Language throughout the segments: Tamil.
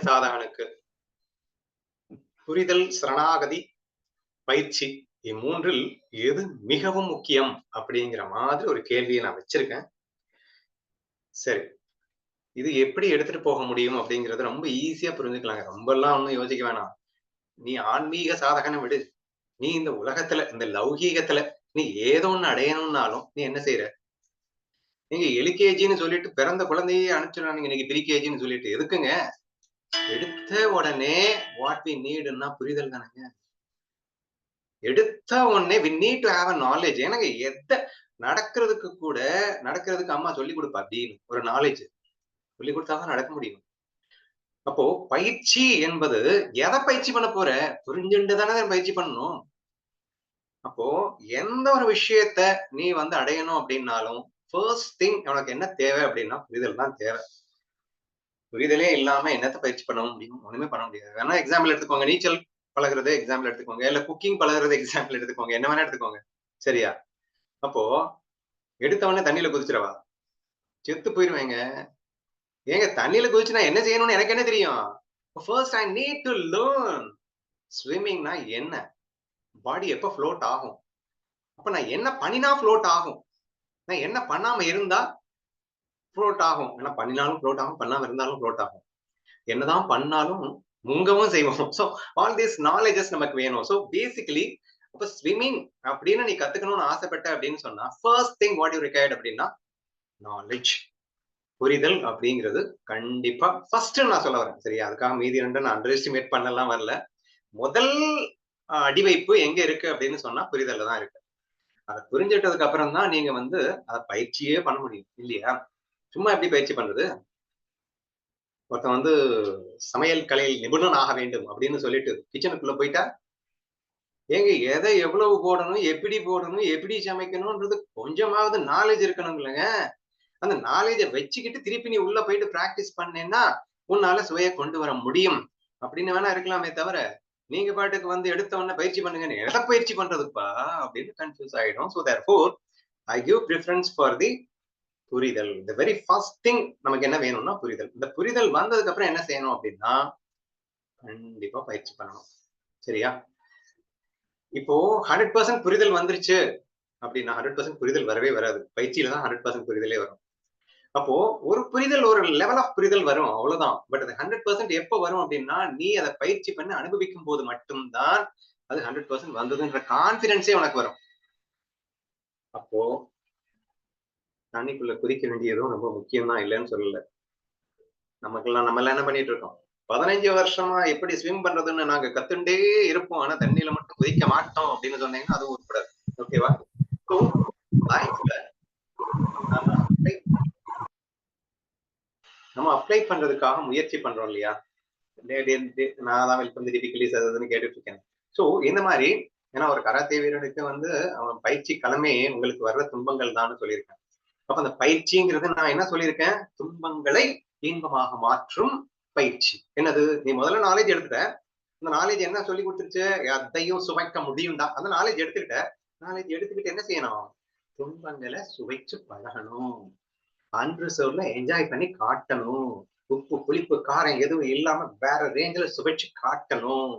சாதகனுக்கு புரிதல், சரணாகதி, பயிற்சி இம்மூன்றில் எது மிகவும் முக்கியம் அப்படிங்கிற மாதிரி ஒரு கேள்வியை நான் வச்சிருக்கேன். சரி, இது எப்படி எடுத்துட்டு போக முடியும் அப்படிங்கறது ரொம்ப ஈஸியா புரிஞ்சுக்கலாங்க. ரொம்ப எல்லாம் ஒண்ணும் யோசிக்க வேணாம். நீ ஆன்மீக சாதகனை விடு. நீ இந்த உலகத்துல, இந்த லௌகீகத்துல நீ ஏதோ ஒண்ணு அடையணும்னாலும் நீ என்ன செய்யற? நீங்க எல்கேஜின்னு சொல்லிட்டு பிறந்த குழந்தையே அனுப்பிச்சிடறாங்க இன்னைக்கு ப்ரீகேஜின்னு சொல்லிட்டு. எதுக்குங்க? எடுத்த உடனே வாட் வி நீட்னா புரிதல் தானங்க. எடுத்த உடனே we need to have a knowledge. ஏன்னாங்க நடக்கிறதுக்கு அம்மா சொல்லி கொடுப்பா அப்படின்னு ஒரு நாலேஜ் சொல்லி கொடுத்தாதான் நடக்க முடியும். அப்போ பயிற்சி என்பது எதை பயிற்சி பண்ண போற? புரிஞ்சுட்டு தானே பயிற்சி பண்ணணும். அப்போ எந்த ஒரு விஷயத்த நீ அடையணும் அப்படின்னாலும் ஃபர்ஸ்ட் திங் உனக்கு என்ன தேவை அப்படின்னா புரிதல் தான் தேவை. புரிதலே இல்லாம என்னத்த பயிற்சி பண்ண முடியும்? ஒண்ணுமே பண்ண முடியாது. வேணா எக்ஸாம்பிள் எடுத்துக்கோங்க. நீச்சல் பழகுறது எக்ஸாம்பிள் எடுத்துக்கோங்க. இல்ல குக்கிங் பழகுறது எக்ஸாம்பிள் எடுத்துக்கோங்க. என்ன வேணா எடுத்துக்கோங்க. சரியா? அப்போ எடுத்தவொடனே தண்ணியில குதிச்சிடவா? செத்து போயிருவேங்க. ஏங்க தண்ணியில குதிச்சு நான் என்ன செய்யணும்னு எனக்கு என்ன தெரியும்? First I need to learn. ஸ்விம்மிங்னா என்ன? பாடி எப்ப ஃப்ளோட் ஆகும்? அப்ப நான் என்ன பண்ணினா ஃப்ளோட் ஆகும்? நான் என்ன பண்ணாம இருந்தா ஃப்ளோட் ஆகும்? ஏன்னா பண்ணினாலும் ஃப்ளோட் ஆகும், பண்ணாம இருந்தாலும் ஃப்ளோட் ஆகும். என்னதான் பண்ணாலும் முங்கவும் செய்வோம். சோ ஆல் திஸ் நாலேஜஸ் நமக்கு வேணும். சோ பேசிக்கலி அப்ப ஸ்விம்மிங் அப்படின்னு நீ கத்துக்கணும்னு ஆசைப்பட்ட அப்படின்னு சொன்னா first thing what you required அப்படின்னா நாலேஜ், புரிதல் அப்படிங்கிறது கண்டிப்பா ஃபர்ஸ்ட் நான் சொல்ல வரேன். சரியா? அதுக்காக மீதி ரெண்டு நான் அண்டர் எஸ்டிமேட் பண்ணலாம் வரல. முதல் அடிவைப்பு எங்க இருக்கு அப்படின்னு சொன்னா புரிதல்ல தான் இருக்கு. அதை புரிஞ்சிட்டதுக்கு அப்புறம் தான் நீங்க அதை பயிற்சியே பண்ண முடியும் இல்லையா? சும்மா எப்படி பயிற்சி பண்றது? ஒருத்தன் சமையல் கலையில் நிபுணன் ஆக வேண்டும் அப்படின்னு சொல்லிட்டு கிச்சனுக்குள்ள போயிட்டா ஏங்க எதை எவ்வளவு போடணும், எப்படி சமைக்கணும்ன்றது கொஞ்சமாவது நாலேஜ் இருக்கணும் இல்லைங்க. அந்த நாலேஜை வச்சுக்கிட்டு திருப்பி நீ உள்ள போயிட்டு பிராக்டிஸ் பண்ணேன்னா உன்னால சுவையை கொண்டு வர முடியும் அப்படின்னு வேணா இருக்கலாமே தவிர நீங்க பாட்டுக்கு எடுத்த உடனே பயிற்சி பண்ணுங்க, எதை பயிற்சி பண்றதுப்பா அப்படின்னு கன்ஃபியூஸ் ஆயிடும். So therefore I give preference for the புரிதல். தி வெரி ஃபர்ஸ்ட் திங் நமக்கு என்ன வேணும்னா புரிதல். இந்த புரிதல் வந்ததுக்கு அப்புறம் என்ன செய்யணும் அப்படின்னா கண்டிப்பா பயிற்சி பண்ணணும். சரியா? இப்போ 100% புரிதல் வந்துருச்சு அப்படின்னா 100% புரிதல் வரவே வராது. பயிற்சியில தான் 100% புரிதலே வரும். அப்போ ஒரு புரிதல், ஒரு லெவல் ஆஃப் புரிதல் வரும், அவ்வளவுதான். பட் அது 100% எப்ப வரும் அப்படின்னா நீ அதை பயிற்சி பண்ணி அனுபவிக்கும் போது மட்டும்தான் அது 100% வந்ததுன்ற கான்பிடன்ஸே உனக்கு வரும். அப்போ தண்ணிக்குள்ள குதிக்க வேண்டியதும் ரொம்ப முக்கியம் தான், இல்லைன்னு சொல்லல. நம்ம எல்லாம் என்ன பண்ணிட்டு இருக்கோம்? 15 வருஷமா எப்படி ஸ்விம் பண்றதுன்னு நாங்க கத்துண்டே இருப்போம். ஆனா தண்ணியில மட்டும் குதிக்க மாட்டோம் அப்படின்னு சொன்னீங்கன்னா அதுவும் உட்படாது. ஓகேவா? நம்ம அப்ளை பண்றதுக்காக முயற்சி பண்றோம் இல்லையா? நான் தான் வெல்கம் டிஃபிகல்டிஸ் அதுன்னு கேட்டுட்டு இருக்கேன். சோ இந்த மாதிரி ஏன்னா ஒரு கராத்தே வீரனுக்கு அவன் பயிற்சி களமே உங்களுக்கு வர்ற துன்பங்கள் தான் சொல்லியிருக்கேன். அப்ப அந்த பயிற்சிங்கிறது நான் என்ன சொல்லியிருக்கேன்? துன்பங்களை இன்பமாக மாற்றும் பயிற்சி. என்னது? நீ முதல்ல நாலேஜ் எடுத்துட்ட. அந்த நாலேஜ் என்ன சொல்லி கொடுத்துருச்சு? அதையும் சுவைக்க முடியும்டா. அந்த நாலேஜ் எடுத்துக்கிட்டு என்ன செய்யணும்? துன்பங்களை சுவைச்சு பழகணும். அன்ரிசர்வ்ல என்ஜாய் பண்ணி காட்டணும். உப்பு புளிப்பு காரம் எதுவும் இல்லாம வேற ரேஞ்சில சுவைச்சு காட்டணும்.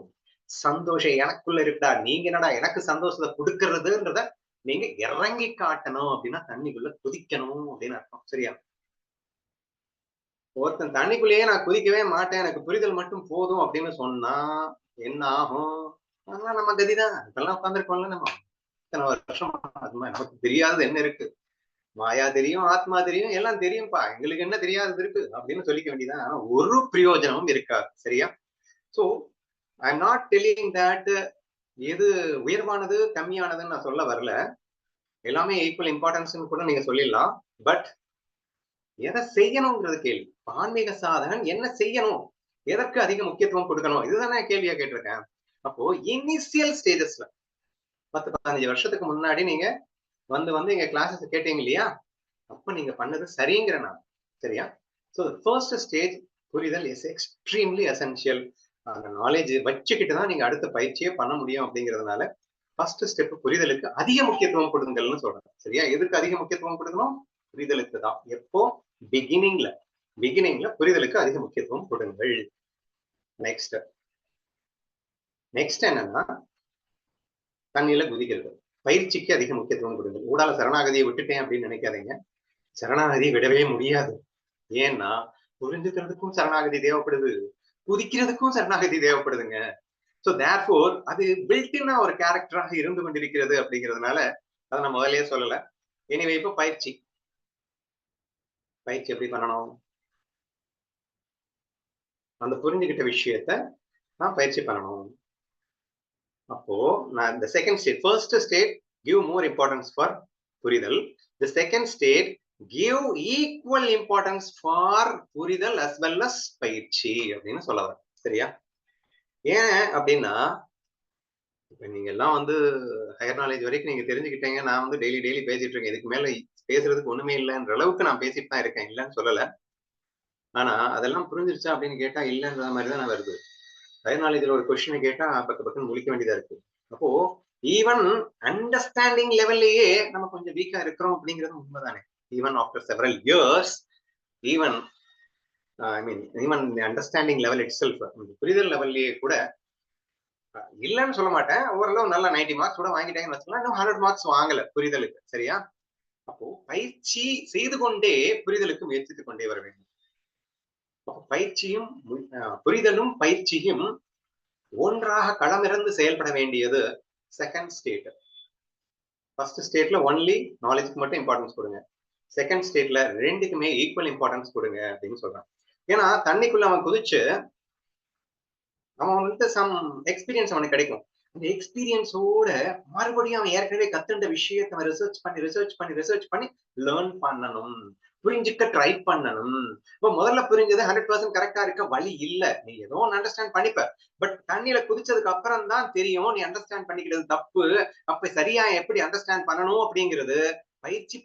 சந்தோஷம் எனக்குள்ள இருக்கா, நீங்க என்னடா எனக்கு சந்தோஷத்தை கொடுக்கறதுன்றத நீங்க இறங்கி காட்டணும் அப்படின்னா தண்ணிக்குள்ள குதிக்கணும் அப்படின்னு அர்த்தம். சரியா? ஒருத்தன் தண்ணிக்குள்ளேயே நான் குதிக்கவே மாட்டேன், எனக்கு புரிதல் மட்டும் போதும் அப்படின்னு சொன்னா என்ன ஆகும்? அதெல்லாம் நம்ம கதிதான். இதெல்லாம் உட்காந்துருக்கோம்ல நம்ம இத்தனை வருஷம். அது மாதிரி நமக்கு தெரியாதது என்ன இருக்கு? மாயா தெரியும், ஆத்மா தெரியும், எல்லாம் தெரியும்பா, எங்களுக்கு என்ன தெரியாதது இருக்கு அப்படின்னு சொல்லிக்க வேண்டியதான். ஒரு பிரயோஜனமும் இருக்காது. சரியா? So I am not telling that எது உயர்வானது கம்மியானதுன்னு நான் சொல்ல வரல. எல்லாமே ஈக்குவல் இம்பார்ட்டன்ஸ் கூட நீங்க சொல்லிடலாம். பட் எதை செய்யணுங்கிறது கேள்வி. ஆன்மீக சாதகன் என்ன செய்யணும், எதற்கு அதிக முக்கியத்துவம் கொடுக்கணும், இதுதானே கேள்வியா கேட்டிருக்கேன். அப்போ இனிஷியல் ஸ்டேஜஸ்ல 10-15 வருஷத்துக்கு முன்னாடி நீங்க எங்க கிளாஸஸ் கேட்டீங்க இல்லையா? அப்ப நீங்க பண்ணது சரிங்கிற நான். சரியா? சோ ஃபர்ஸ்ட் ஸ்டேஜ் புரிதல் இஸ் எக்ஸ்ட்ரீம்லி எசென்சியல். அந்த நாலேஜ் வச்சுக்கிட்டு தான் நீங்க அடுத்த பயிற்சியே பண்ண முடியும் அப்படிங்கிறதுனால ஃபர்ஸ்ட் ஸ்டெப் புரிதலுக்கு அதிக முக்கியத்துவம் கொடுங்கள்னு சொல்றேன். சரியா? எதுக்கு அதிக முக்கியத்துவம் கொடுக்கணும்? புரிதலுக்கு தான். எப்போ? பிகினிங்ல புரிதலுக்கு அதிக முக்கியத்துவம் கொடுங்கள். நெக்ஸ்ட் நெக்ஸ்ட் என்னன்னா தண்ணியில குதிக்கிறது. பயிற்சிக்கு அதிக முக்கியத்துவம் கொடுங்க. ஊடால சரணாகதியை விட்டுட்டேன் அப்படின்னு நினைக்காதீங்க. சரணாகதியை விடவே முடியாது. ஏன்னா புரிஞ்சுக்கிறதுக்கும் சரணாகதி தேவைப்படுது, குதிக்கிறதுக்கும் சரணாகதி தேவைப்படுதுங்க. சோ தேர்ஃபோர் அது பில்டின்னா ஒரு கேரக்டராக இருந்து கொண்டிருக்கிறது அப்படிங்கிறதுனால அதை நான் முதல்லயே சொல்லல. எனிவே இப்போ பயிற்சி பயிற்சி எப்படி பண்ணணும்? அந்த புரிஞ்சுகிட்ட விஷயத்த நான் பயிற்சி பண்ணணும். அப்போ நான் இந்த second state, first state give more importance for புரிதல். The second state give equal importance for புரிதல் அஸ் வெல் அஸ் பயிற்சி அப்படின்னு சொல்ல வரேன். சரியா? ஏன் அப்படின்னா இப்ப நீங்க எல்லாம் வந்து ஹையர் நாலேஜ் வரைக்கும் நீங்க தெரிஞ்சுக்கிட்டீங்க. நான் வந்து டெய்லி டெய்லி பேசிட்டு இருக்கேன். இதுக்கு மேல பேசுறதுக்கு ஒண்ணுமே இல்லைன்ற அளவுக்கு நான் பேசிட்டு தான் இருக்கேன். இல்லைன்னு சொல்லல. ஆனா அதெல்லாம் புரிஞ்சிருச்சா அப்படின்னு கேட்டா இல்லைன்ற மாதிரி தான் வருது. ஹையர் நாலேஜ்ல ஒரு கொஸ்டினை கேட்டா பத்து பக்கம் முழிக்க வேண்டியதா இருக்கு. அப்போ ஈவன் அண்டர்ஸ்டாண்டிங் லெவல்லையே நம்ம கொஞ்சம் வீக்கா இருக்கிறோம் அப்படிங்கிறது உண்மைதானே. Even after several years, even I mean even understanding level it self, புரிதல் லெவல்லையே கூட இல்லன்னு சொல்ல மாட்டேன். ஓரளவு நல்லா 90 மார்க்ஸ் கூட வாங்கிட்டாங்கன்னு வச்சுக்கலாம். இன்னும் 100 மார்க்ஸ் வாங்கல புரிதலுக்கு. சரியா? அப்போ பயிற்சி செய்து கொண்டே புரிதலுக்கு முயற்சித்துக் கொண்டே வர வேண்டும். பயிற்சியும் புரிதலும் பயிற்சியும் ஒன்றாக களமிறந்து செயல்பட வேண்டியது செகண்ட் ஸ்டேட். ஃபர்ஸ்ட் ஸ்டேட்ல ஒன்லி நாலேஜ்க்கு மட்டும் இம்பார்ட்டன்ஸ் கொடுங்க. செகண்ட் ஸ்டேட்ல ரெண்டுக்குமே ஈக்குவல் இம்பார்ட்டன்ஸ் கொடுங்க அப்படின்னு சொல்றான். ஏன்னா தண்ணிக்குள்ள அவன் குதிச்சு அவன் வந்து சம் எக்ஸ்பீரியன்ஸ் அவனுக்கு கிடைக்கும். அந்த எக்ஸ்பீரியன்ஸோட மறுபடியும் அவன் ஏற்கனவே கத்துண்ட விஷயத்தை அவன் ரிசர்ச் பண்ணி லேர்ன் பண்ணணும், புரிஞ்சுக்க ட்ரை பண்ணணும். இப்போ முதல்ல புரிஞ்சது 100% கரெக்டா இருக்க வழி இல்ல. நீ ஏதோ ஒன்று அண்டர்ஸ்டாண்ட் பண்ணிப்ப. பட் தண்ணியில குதிச்சதுக்கு அப்புறம் தான் தெரியும் நீ அண்டர்ஸ்டாண்ட் பண்ணிக்கிறது தப்பு. அப்ப சரியா எப்படி அண்டர்ஸ்டாண்ட் பண்ணணும் அப்படிங்கிறது பயிற்சி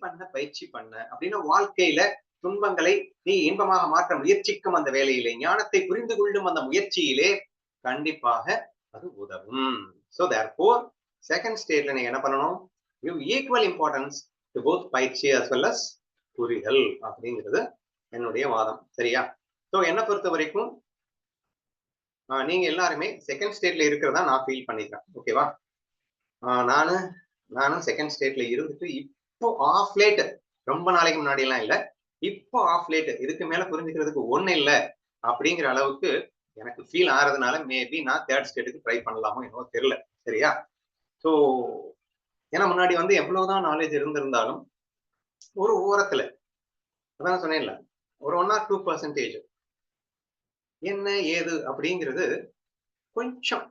பண்ண அப்படின்னா வாழ்க்கையில துன்பங்களை நீ இன்பமாக மாற்ற முயற்சிக்கும் அந்த வேலையிலே, ஞானத்தை புரிந்து கொள்ளும் அந்த முயற்சியிலே கண்டிப்பாக அது உதவும். சோ தேர்ஃபோர் செகண்ட் ஸ்டேட்ல நீங்க என்ன பண்ணணும்? Give equal importance to both பயிற்சி அஸ் வெல் அஸ் புரிதல் அப்படிங்கிறது என்னுடைய வாதம். சரியா? சோ என்ன பொறுத்த வரைக்கும் நீங்க எல்லாருமே செகண்ட் ஸ்டேட்ல இருக்கிறதா நான் ஃபீல் பண்ணிக்கிறேன். ஓகேவா? நானும் செகண்ட் ஸ்டேட்ல இருந்துட்டு இப்போ ஆஃப் லேட், ரொம்ப நாளைக்கு முன்னாடி எல்லாம் இல்ல, இப்போ ஆஃப் லேட் இதுக்கு மேல புரிஞ்சுக்கிறதுக்கு ஒண்ணு இல்ல அப்படிங்கிற அளவுக்கு எனக்கு ஃபீல் ஆறதுனால மேபி நான் தேர்ட் ஸ்டேட்டுக்கு ட்ரை பண்ணலாமோ என்னவோ தெரியல. சரியா? சோ ஏன்னா முன்னாடி வந்து எவ்வளவுதான் நாலேஜ் இருந்திருந்தாலும் ஒரு ஓரத்துல அதான் சொன்னேன்ல, ஒரு 1 or 2% என்ன ஏது அப்படிங்கிறது கொஞ்சம்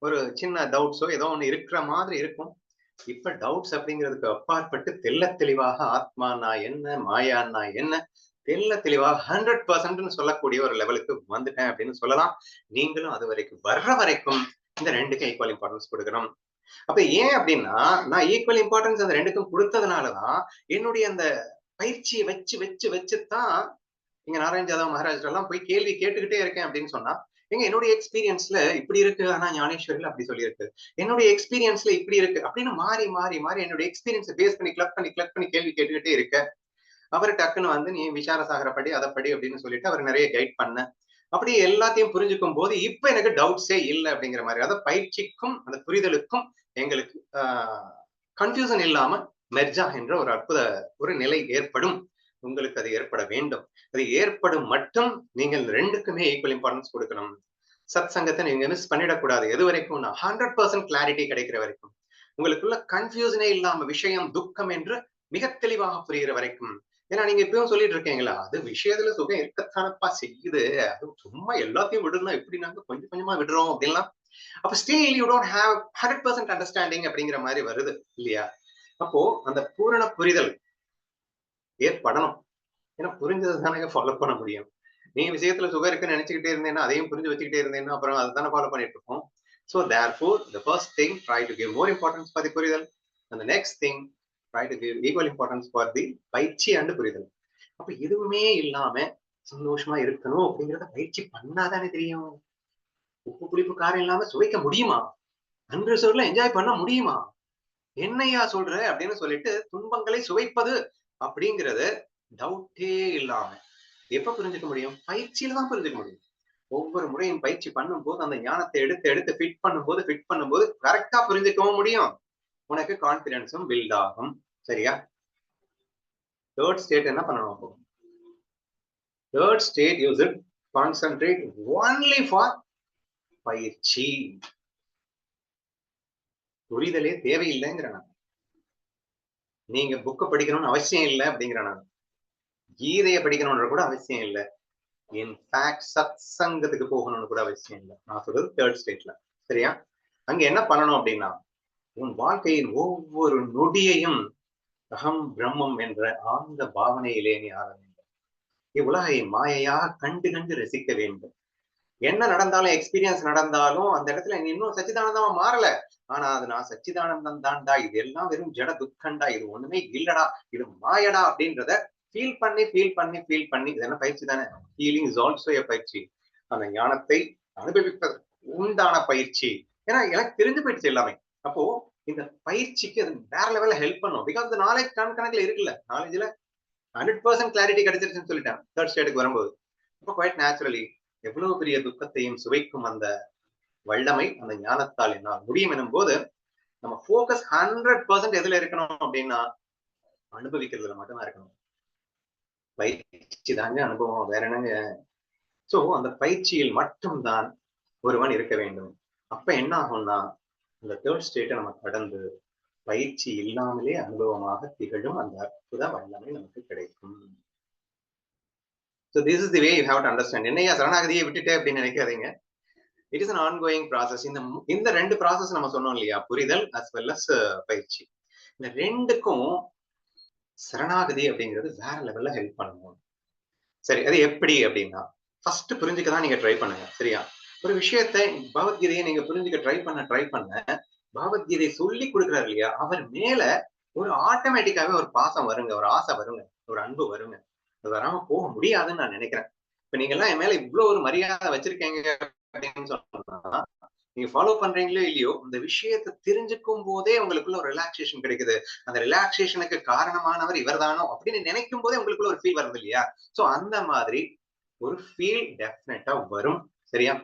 ஒரு சின்ன டவுட்ஸோ ஏதோ ஒண்ணு இருக்கிற மாதிரி இருக்கும். இப்ப டவுட்ஸ் அப்படிங்கிறதுக்கு அப்பாற்பட்டு தெள்ள தெளிவாக ஆத்மானா என்ன, மாயான்னா என்ன, தெள்ள தெளிவாக 100% சொல்லக்கூடிய ஒரு லெவலுக்கு வந்துட்டேன் அப்படின்னு சொல்லலாம். நீங்களும் அது வரைக்கும் வர்ற வரைக்கும் இந்த ரெண்டுக்கும் ஈக்குவல் இம்பார்ட்டன்ஸ் கொடுக்கணும். அப்ப ஏன் அப்படின்னா நான் ஈக்குவல் இம்பார்ட்டன்ஸ் அந்த ரெண்டுக்கும் கொடுத்ததுனாலதான் என்னுடைய அந்த பயிற்சியை வச்சுதான் இங்க நாராயண் ஜாதவ் மகாராஜ் எல்லாம் போய் கேள்வி கேட்டுக்கிட்டே இருக்கேன் அப்படின்னு சொன்னா, என்னுடைய எக்ஸ்பீரியன்ஸ்ல இப்படி இருக்கு, ஆனா ஞானேஸ்வரில் அப்படி சொல்லியிருக்கு, என்னுடைய எக்ஸ்பீரியன்ஸ்ல இப்படி இருக்கு அப்படின்னு மாறி மாறி மாறி என்னுடைய எக்ஸ்பீரியன்ஸை பேஸ் பண்ணி கிளப் பண்ணி கேள்வி கேட்டுக்கிட்டே இருக்க, அவர் டக்குன்னு வந்து நீ விசார சாகர படி அதை படி அப்படின்னு சொல்லிட்டு அவர் நிறைய கைட் பண்ண, அப்படி எல்லாத்தையும் புரிஞ்சுக்கும் போது இப்ப எனக்கு டவுட்ஸே இல்லை அப்படிங்கிற மாதிரி, அதாவது பயிற்சிக்கும் அந்த புரிதலுக்கும் எங்களுக்கு கன்ஃபியூசன் இல்லாம மெர்ஜா என்ற ஒரு அற்புத ஒரு நிலை ஏற்படும். உங்களுக்கு அது ஏற்பட வேண்டும். அது ஏற்படும் மட்டும் நீங்கள் ரெண்டுக்குமே ஈக்குவல் இம்பார்ட்டன்ஸ் கொடுக்கணும். சத் சங்கத்தை நீங்க மிஸ் பண்ணிடக்கூடாது. எது வரைக்கும் 100% கிளாரிட்டி கிடைக்கிற வரைக்கும், உங்களுக்குள்ள கன்ஃபியூஷனே இல்லாம விஷயம் துக்கம் என்று மிக தெளிவாக புரிகிற வரைக்கும். ஏன்னா நீங்க இப்பயும் சொல்லிட்டு இருக்கீங்களா, அது விஷயத்துல சுகம் இருக்கத்தானப்பா செய்யுது, அது சும்மா எல்லாத்தையும் விடணும் எப்படி நாங்க கொஞ்சம் கொஞ்சமா விடுறோம் அப்படின்லாம். அப்ப still you don't have 100% understanding அப்படிங்கிற மாதிரி வருது இல்லையா? அப்போ அந்த பூரண புரிதல் ஏற்படணும். ஏன்னா புரிஞ்சது தானே ஃபாலோ பண்ண முடியும். நீ விஷயத்துல சுகர் இருக்குன்னு நினைச்சுக்கிட்டே இருந்தேன்னா அதையும் புரிஞ்சு வச்சுக்கிட்டே இருந்தேன்னா அப்புறம் அதை தானே ஃபாலோ பண்ணிட்டு இருக்கோம். So therefore the first thing, try to give more importance for the புரிதல், and the next thing, try to give equal importance for the பயிற்சி and புரிதல். அப்ப எதுவுமே இல்லாம சந்தோஷமா இருக்கணும் அப்படிங்கறத பயிற்சி பண்ணாதானே தெரியும். உப்பு புளிப்பு காரம் இல்லாம சுவைக்க முடியுமா? அன்ரிசர்வ்ல என்ஜாய் பண்ண முடியுமா? என்னையா சொல்ற அப்படின்னு சொல்லிட்டு துன்பங்களை சுவைப்பது அப்படிங்கிறது டவுட்டே இல்லாம எப்ப புரிஞ்சுக்க முடியும்? பயிற்சியில தான் புரிஞ்சுக்க முடியும். ஒவ்வொரு முறையும் பயிற்சி பண்ணும்போது அந்த ஞானத்தை எடுத்து எடுத்து ஃபிட் பண்ணும்போது கரெக்டா புரிஞ்சுக்கவும் முடியும். உனக்கு கான்பிடன்ஸும் பில்ட் ஆகும். சரியா? தேர்ட் ஸ்டேட் என்ன பண்ணணும் அப்போ? Third state you should concentrate only for பயிற்சி. புரிதலே தேவையில்லைங்கிற நான். நீங்க புக்க படிக்கணும்னு அவசியம் இல்லை அப்படிங்கிற நான். கீதைய படிக்கணும்ன்ற கூட அவசியம் இல்லை. இன்ஃபேக்ட் சத் சங்கத்துக்கு போகணும்னு கூட அவசியம் இல்லை. நான் சொல்றது தேர்ட் ஸ்டேட்ல. சரியா? அங்க என்ன பண்ணணும் அப்படின்னா, உன் வாழ்க்கையின் ஒவ்வொரு நொடியையும் அகம் பிரம்மம் என்ற ஆழ்ந்த பாவனையிலே நீ ஆர வேண்டும். இவ்வுலகை மாயையாக கண்டு கண்டு ரசிக்க வேண்டும். என்ன நடந்தாலும், எக்ஸ்பீரியன்ஸ் நடந்தாலும் அந்த இடத்துல நீ இன்னும் சச்சிதானந்தமா மாறல. ஆனா அது நான் சச்சிதானந்தம் தான்டா, இது எல்லாம் வெறும் ஜட துக்கண்டா, இது ஒண்ணுமே இல்லடா, இது மாயடா அப்படின்றத ஃபீல் பண்ணி இது என்ன பயிற்சி தானே? ஃபீலிங் இஸ் ஆல்சோ எ பயிற்சி. அந்த ஞானத்தை அனுபவிப்பது உண்டான பயிற்சி. ஏன்னா எனக்கு தெரிஞ்சு போயிடுச்சு எல்லாமே. அப்போ இந்த பயிற்சிக்கு அது வேற லெவல்ல ஹெல்ப் பண்ணும். பிகாஸ் நாலேஜ் கணக்குல இருக்குல்ல. நாலேஜ்ல 100% கிளாரிட்டி கிடைச்சிருச்சுன்னு சொல்லிட்டேன் தேர்ட் ஸ்டேட்டுக்கு வரும்போது. அப்போ குவைட் நேச்சுரலி எவ்வளவு பெரிய துக்கத்தையும் சுவைக்கும் அந்த வல்லமை அந்த ஞானத்தால் என்னால் முடியும் எனும் போது நம்ம போக்கஸ் 100% எதுல இருக்கணும் அப்படின்னா அனுபவிக்கிறதுல மட்டும்தான் இருக்கணும். பயிற்சி தாங்க அனுபவம், வேற என்னங்க. சோ அந்த பயிற்சியில் மட்டும்தான் ஒருவன் இருக்க வேண்டும். அப்ப என்ன ஆகும்னா அந்த தேர்ட் ஸ்டேட்டை நம்ம கடந்து பயிற்சி இல்லாமலே அனுபவமாக திகழும் அந்த அற்புத வல்லமை நமக்கு கிடைக்கும். So this is the way you have to understand. என்னையா சரணாகதியை விட்டுட்டே அப்படின்னு நினைக்காதீங்க. It is an ongoing process. இந்த ரெண்டு ப்ராசஸ் நம்ம சொன்னோம் இல்லையா? புரிதல் அஸ் வெல் அஸ் பயிற்சி. இந்த ரெண்டுக்கும் சரணாகதி அப்படிங்கிறது வேற லெவல்ல ஹெல்ப் பண்ணுவோம். சரி, அது எப்படி அப்படின்னா ஃபர்ஸ்ட் புரிஞ்சுக்கதான் நீங்க ட்ரை பண்ணுங்க. சரியா? ஒரு விஷயத்தை பகவத்கீதையை நீங்க புரிஞ்சுக்க ட்ரை பண்ண பகவத்கீதை சொல்லி கொடுக்குறாரு இல்லையா? அவர் மேல ஒரு ஆட்டோமேட்டிக்காவே ஒரு பாசம் வருங்க, ஒரு ஆசை வருங்க, ஒரு அன்பு வருங்க. அது வராம போக முடியாதுன்னு நான் நினைக்கிறேன். இப்ப நீங்க எல்லாம் என் மேல இவ்வளவு ஒரு மரியாதை வச்சிருக்கீங்க அப்படின்னு சொன்னா நீங்க ஃபாலோ பண்றீங்களோ இல்லையோ, இந்த விஷயத்தை தெரிஞ்சுக்கும் போதே உங்களுக்குள்ள ஒரு ரிலாக்ஸேஷன் கிடைக்குது. அந்த ரிலாக்ஸேஷனுக்கு காரணமானவர் இவர்தானோ அப்படின்னு நினைக்கும் போதே உங்களுக்குள்ள ஒரு ஃபீல் வருது இல்லையா? சோ அந்த மாதிரி ஒரு ஃபீல் டெஃபினட்டா வரும். சரியா?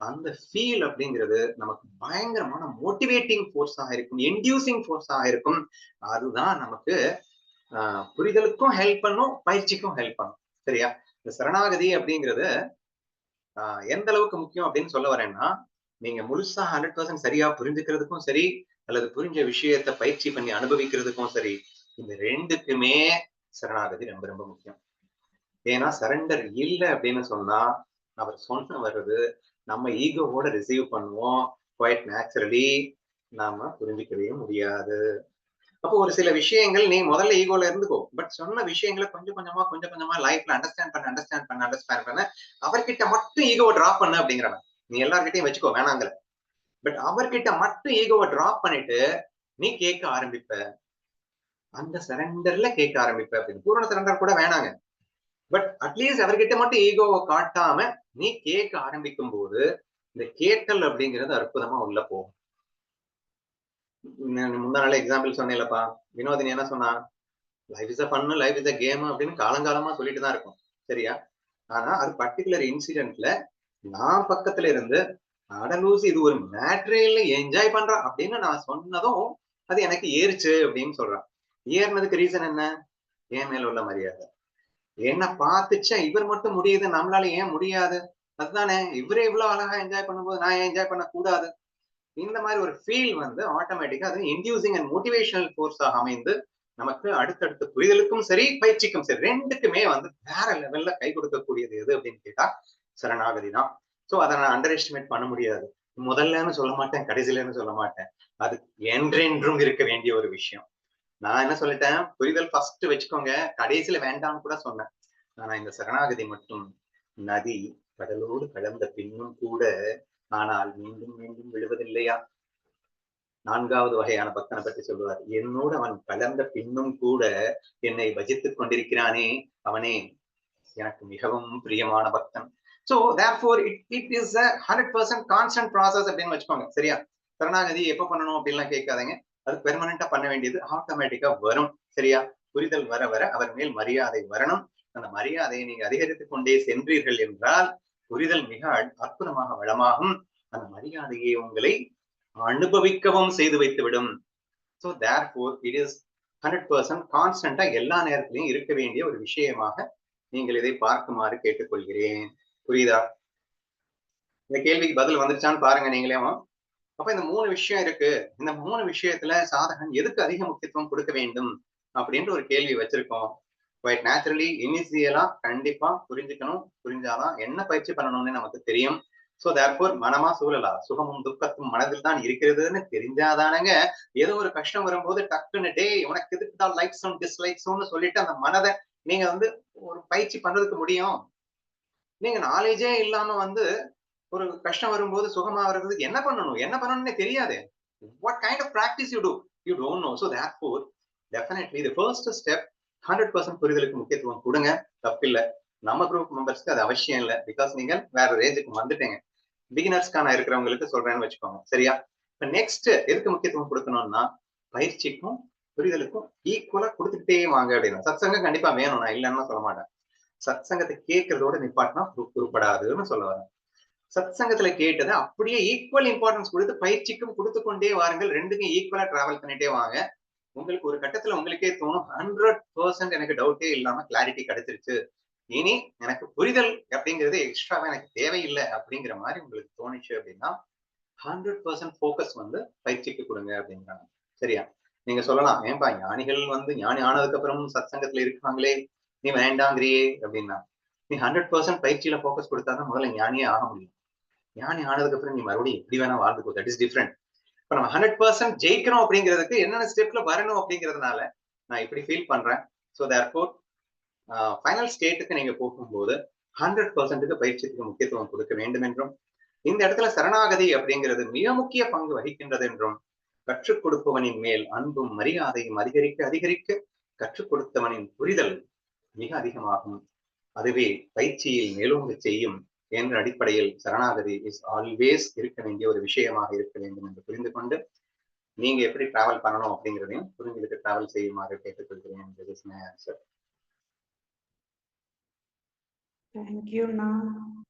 அந்த ஃபீல் அப்படிங்கிறது நமக்கு பயங்கரமான மோட்டிவேட்டிங் ஃபோர்ஸாக இருக்கும், இன்டியூசிங் ஃபோர்ஸாக இருக்கும். அதுதான் நமக்கு புரிதலுக்கும் ஹெல்ப் பண்ணும், பயிற்சிக்கும் ஹெல்ப் பண்ணும். சரியா? இந்த சரணாகதி அப்படிங்கிறது எந்த அளவுக்கு முக்கியம் அப்படின்னு சொல்ல வரேன்னா, நீங்க முழுசா 100% சரியா புரிஞ்சுக்கிறதுக்கும் சரி, அல்லது புரிஞ்ச விஷயத்தை பயிற்சி பண்ணி அனுபவிக்கிறதுக்கும் சரி, இந்த ரெண்டுக்குமே சரணாகதி ரொம்ப ரொம்ப முக்கியம். ஏன்னா சரண்டர் இல்லை அப்படின்னு சொன்னா அவர் சொன்ன வருது நம்ம ஈகோவோட ரிசீவ் பண்ணுவோம். குவைட் நேச்சுரலி நாம புரிஞ்சுக்கவே முடியாது. அப்போ ஒரு சில விஷயங்கள் நீ முதல்ல ஈகோல இருந்துக்கோ. பட் சொன்ன விஷயங்களை கொஞ்சம் கொஞ்சமா லைஃப்ல அண்டர்ஸ்டாண்ட் பண்ண அவர்கிட்ட மட்டும் ஈகோவை டிராப் பண்ண அப்படிங்கிறவன். நீ எல்லார்கிட்டையும் வச்சுக்கோ வேணாங்கல. பட் அவர்கிட்ட மட்டும் ஈகோவை டிராப் பண்ணிட்டு நீ கேட்க ஆரம்பிப்ப. அந்த சரண்டர்ல கேட்க ஆரம்பிப்ப அப்படின்னு. பூரண சரண்டர் கூட வேணாங்க. பட் அட்லீஸ்ட் அவர்கிட்ட மட்டும் ஈகோவை காட்டாம நீ கேட்க ஆரம்பிக்கும் போது இந்த கேட்டல் அப்படிங்கிறது அற்புதமா உள்ள போகும். முந்தா நாள் எக்ஸாம்பிள் சொன்னேன்லப்பா, வினோதினி என்ன சொன்னா, life is a fun, life is a game அப்படின்னு காலங்காலமா சொல்லிட்டு தான் இருக்கும். சரியா? ஆனா அது பர்டிகுலர் இன்சிடென்ட்ல நான் பக்கத்துல இருந்து அடலூசி இது ஒரு மேட்ரே இல்ல, என்ஜாய் பண்றான் அப்படின்னு நான் சொன்னதும் அது எனக்கு ஏறுச்சு அப்படின்னு சொல்றான். ஏறினதுக்கு ரீசன் என்ன? என் மேல உள்ள மரியாதை. என்ன பார்த்துச்சா இவர் மட்டும் முடியுது, நம்மளால ஏன் முடியாது? அதுதானே, இவரே இவ்வளவு அழகா என்ஜாய் பண்ணும்போது நான் ஏன் என்ஜாய் பண்ண கூடாது? இந்த மாதிரி ஒரு ஃபீல் வந்து ஆட்டோமேட்டிக்கா அது இன்டியூசிங் அண்ட் மோட்டிவேஷனல் ஃபோர்ஸாக அமைந்து நமக்கு அடுத்தடுத்த புரிதலுக்கும் சரி பயிற்சிக்கும் சரி ரெண்டுக்குமே வந்து வேற லெவல்ல கை கொடுக்கக்கூடியது எது அப்படின்னு கேட்டா சரணாகதி தான். சோ அதை நான் அண்டர் எஸ்டிமேட் பண்ண முடியாது. முதல்லன்னு சொல்ல மாட்டேன், கடைசியிலன்னு சொல்ல மாட்டேன். அது என்றென்றும் இருக்க வேண்டிய ஒரு விஷயம். நான் என்ன சொல்லிட்டேன், புரிதல் ஃபர்ஸ்ட் வச்சுக்கோங்க, கடைசியில வேண்டாம்னு கூட சொன்னேன். ஆனா இந்த சரணாகதி மட்டும் நதி கடலோடு கலந்த பின்னும் கூட ஆனால் மீண்டும் மீண்டும் விழுவதில்லையா? 4வது வகையான பக்தனை பற்றி சொல்லுவார். என்னோடு அவன் கலந்த பின்னும் கூட என்னை பஜித்துக் கொண்டிருக்கிறானே அவனே எனக்கு மிகவும் பிரியமான பக்தன். So therefore it is a 100% constant process அப்படின்னு வச்சுக்கோங்க. சரியா? சரணாகதி எப்ப பண்ணணும் அப்படின்லாம் கேட்காதீங்க. அது பெர்மனண்டா பண்ண வேண்டியது, ஆட்டோமேட்டிக்கா வரும். சரியா? புரிதல் வர வர அவர் மேல் மரியாதை வரணும். அந்த மரியாதையை நீங்க அதிகரித்துக் கொண்டே சென்றீர்கள் என்றால் புரிதல் மிக அற்புதமாக வளமாகும். அந்த மரியாதையை உங்களை அனுபவிக்கவும் செய்து வைத்துவிடும். ஸோ தேர்ஃபோர் இட் இஸ் 100% கான்ஸ்டன்டா எல்லா நேரத்திலையும் இருக்க வேண்டிய ஒரு விஷயமாக நீங்கள் இதை பார்க்குமாறு கேட்டுக்கொள்கிறேன். புரியுதா? இந்த கேள்விக்கு பதில் வந்துருச்சான்னு பாருங்க நீங்களே. அப்ப இந்த 3 விஷயம் இருக்கு. இந்த 3 விஷயத்துல சாதகன் எதுக்கு அதிக முக்கியத்துவம் கொடுக்க வேண்டும் அப்படின்ற ஒரு கேள்வி வச்சிருக்கோம். குவைட் நேச்சுரலி இனிஷியலா கண்டிப்பா புரிஞ்சுக்கணும். புரிஞ்சாதான் என்ன பயிற்சி பண்ணணும்னு நமக்கு தெரியும். சோ தேர்ஃபோர் மனமா சூழலா சுகமும் துக்கத்தும் மனதில் தான் இருக்கிறதுன்னு தெரிஞ்சாதானங்க ஏதோ ஒரு கஷ்டம் வரும்போது டக்குன்னு டேய் உனக்கு எதுக்குதான் லைக்ஸும் டிஸ்லைக்ஸும்னு சொல்லிட்டு அந்த மனதை நீங்க ஒரு பயிற்சி பண்றதுக்கு முடியும். நீங்க நாலேஜே இல்லாம ஒரு கஷ்டம் வரும்போது சுகமாகறதுக்கு என்ன பண்ணணும் என்ன பண்ணணும்னே தெரியாதே. What kind of practice you do you don't know. So therefore definitely the first step 100% புரிதலுக்கு முக்கியத்துவம் கொடுங்க. தப்பில்லை. நம்ம குரூப் மெம்பர்ஸ்க்கு அது அவசியம் இல்லை. பிகாஸ் நீங்க வேற ரேஞ்சுக்கு வந்துட்டீங்க. பிகினர்ஸ்க்கான இருக்கிறவங்களுக்கு சொல்றேன்னு வச்சுக்கோங்க. சரியா? இப்ப நெக்ஸ்ட் எதுக்கு முக்கியத்துவம் கொடுக்கணும்னா பயிற்சிக்கும் புரிதலுக்கும் ஈக்குவலா கொடுத்துக்கிட்டே வாங்க அப்படின்னா சத்சங்கம் கண்டிப்பா வேணும். நான் இல்லைன்னு சொல்ல மாட்டேன். சத்சங்கத்தை கேட்கறதோட நிப்பாட்டினா உருப்படாதுன்னு சொல்ல வரேன். சத்சங்கத்துல கேட்டதை அப்படியே ஈக்குவல் இம்பார்ட்டன்ஸ் கொடுத்து பயிற்சிக்கும் கொடுத்து கொண்டே வாருங்கள். ரெண்டுக்கும் ஈக்குவலா டிராவல் பண்ணிட்டே வாங்க. உங்களுக்கு ஒரு கட்டத்துல உங்களுக்கே தோணும் 100% எனக்கு டவுட்டே இல்லாம கிளாரிட்டி கிடைச்சிருச்சு. இனி எனக்கு புரிதல் அப்படிங்கிறது எக்ஸ்ட்ராவா எனக்கு தேவையில்லை அப்படிங்கிற மாதிரி உங்களுக்கு தோணுச்சு அப்படின்னா 100% போக்கஸ் பயிற்சிக்கு கொடுங்க அப்படிங்கிறாங்க. சரியா? நீங்க சொல்லலாம், ஏன்பா ஞானிகள் ஞானி ஆனதுக்கு அப்புறம் சத்சங்கத்துல இருக்காங்களே நீ வேண்டாங்கிறியே அப்படின்னா, நீ 100% பயிற்சியில போக்கஸ் கொடுத்தாதான் முதல்ல ஞானியே ஆக முடியும். ஞானி ஆனதுக்கு அப்புறம் நீ மறுபடியும் எப்படி வேணா வாழ்ந்துக்கோ. That is different. இப்ப நம்ம 100% ஜெயிக்கணும் அப்படிங்கிறதுக்கு என்னென்ன ஸ்டெப்ல வரணும் அப்படிங்கிறதுனால நான் இப்படி ஃபீல் பண்றேன். ஸோ தேர்ஃபோர் ஃபைனல் ஸ்டேட்டுக்கு நீங்க போகும்போது 100%க்கு பயிற்சிக்கு முக்கியத்துவம் கொடுக்க வேண்டும் என்றும், இந்த இடத்துல சரணாகதி அப்படிங்கிறது மிக முக்கிய பங்கு வகிக்கின்றது என்றும், கற்றுக் கொடுப்பவனின் மேல் அன்பும் மரியாதையும் அதிகரிக்க அதிகரிக்க கற்றுக் கொடுத்தவனின் புரிதல் மிக அதிகமாகும். அதுவே பயிற்சியில் மேலோங்க செய்யும் என்ற அடிப்படையில் சரணாகதி இஸ் ஆல்வேஸ் இருக்க வேண்டிய ஒரு விஷயமாக இருக்க வேண்டும் என்று புரிந்து கொண்டு நீங்க எப்படி டிராவல் பண்ணணும் அப்படிங்கிறதையும் புரிஞ்சுக்கிட்டு டிராவல் செய்யுமாறு கேட்டுக்கொள்கிறேன். Thank you, Now.